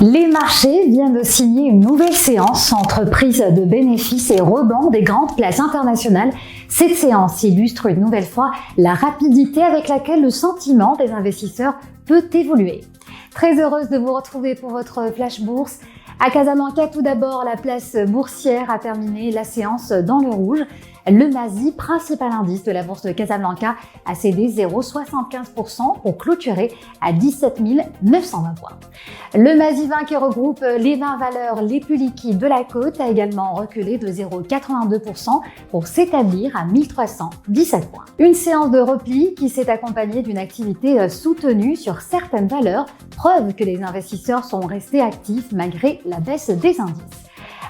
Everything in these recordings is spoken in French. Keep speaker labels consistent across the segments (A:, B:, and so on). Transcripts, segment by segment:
A: Les marchés viennent de signer une nouvelle séance entre prise de bénéfices et rebond des grandes places internationales. Cette séance illustre une nouvelle fois la rapidité avec laquelle le sentiment des investisseurs peut évoluer. Très heureuse de vous retrouver pour votre flash bourse. À Casablanca, tout d'abord, la place boursière a terminé la séance dans le rouge. Le MASI, principal indice de la bourse de Casablanca, a cédé 0,75% pour clôturer à 17 920 points. Le MASI 20, qui regroupe les 20 valeurs les plus liquides de la côte, a également reculé de 0,82% pour s'établir à 1317 points. Une séance de repli qui s'est accompagnée d'une activité soutenue sur certaines valeurs, preuve que les investisseurs sont restés actifs malgré la baisse des indices.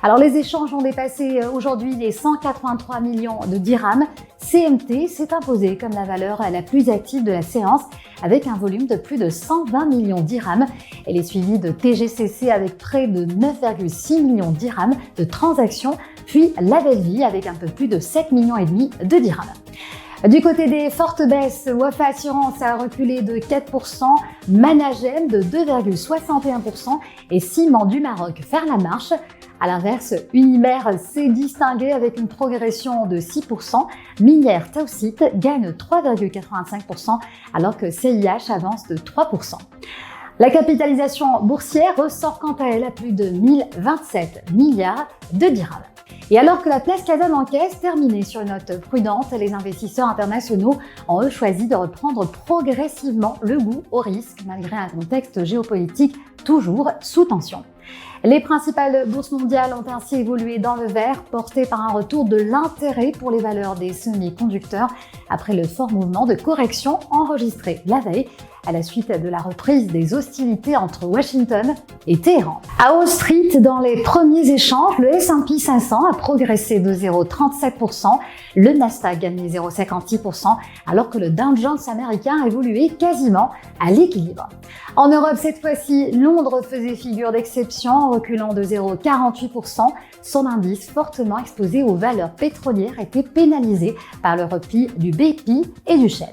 A: Alors les échanges ont dépassé aujourd'hui les 183 millions de dirhams. CMT s'est imposé comme la valeur la plus active de la séance avec un volume de plus de 120 millions de dirhams. Elle est suivie de TGCC avec près de 9,6 millions de dirhams de transactions, puis La Belle Vie avec un peu plus de 7,5 millions de dirhams. Du côté des fortes baisses, Wafa Assurance a reculé de 4%, Managem de 2,61% et Ciment du Maroc faire la marche. À l'inverse, Unimer s'est distingué avec une progression de 6%, Minière Tausit gagne 3,85% alors que CIH avance de 3%. La capitalisation boursière ressort quant à elle à plus de 1027 milliards de dirhams. Et alors que la place casablancaise terminait sur une note prudente, les investisseurs internationaux ont eux choisi de reprendre progressivement le goût au risque malgré un contexte géopolitique toujours sous tension. Les principales bourses mondiales ont ainsi évolué dans le vert, portées par un retour de l'intérêt pour les valeurs des semi-conducteurs après le fort mouvement de correction enregistré la veille à la suite de la reprise des hostilités entre Washington et Téhéran. À Wall Street, dans les premiers échanges, le S&P 500 a progressé de 0,37%, le Nasdaq gagné 0,56%, alors que le Dow Jones américain a évolué quasiment à l'équilibre. En Europe, cette fois-ci, Londres faisait figure d'exception, reculant de 0,48%. Son indice, fortement exposé aux valeurs pétrolières, était pénalisé par le repli du BP et du Shell.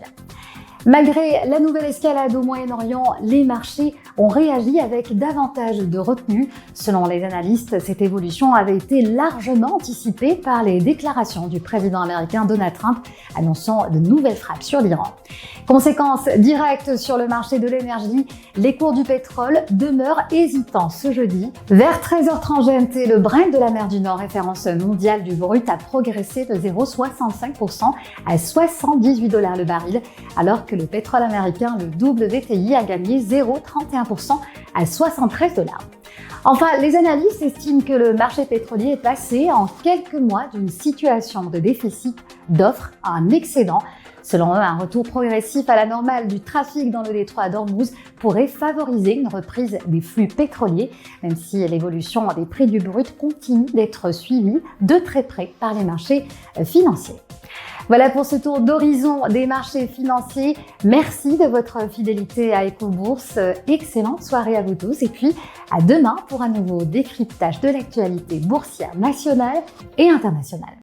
A: Malgré la nouvelle escalade au Moyen-Orient, les marchés ont réagi avec davantage de retenue. Selon les analystes, cette évolution avait été largement anticipée par les déclarations du président américain Donald Trump annonçant de nouvelles frappes sur l'Iran. Conséquence directe sur le marché de l'énergie, les cours du pétrole demeurent hésitants ce jeudi. Vers 13h30 GMT, le Brent de la mer du Nord, référence mondiale du brut, a progressé de 0,65% à 78 $ le baril, alors que le pétrole américain, le WTI, a gagné 0,31% à 73 $. Enfin, les analystes estiment que le marché pétrolier est passé en quelques mois d'une situation de déficit d'offres à un excédent. Selon eux, un retour progressif à la normale du trafic dans le détroit d'Ormuz pourrait favoriser une reprise des flux pétroliers, même si l'évolution des prix du brut continue d'être suivie de très près par les marchés financiers. Voilà pour ce tour d'horizon des marchés financiers. Merci de votre fidélité à EcoBourse. Excellente soirée à vous tous et puis à demain pour un nouveau décryptage de l'actualité boursière nationale et internationale.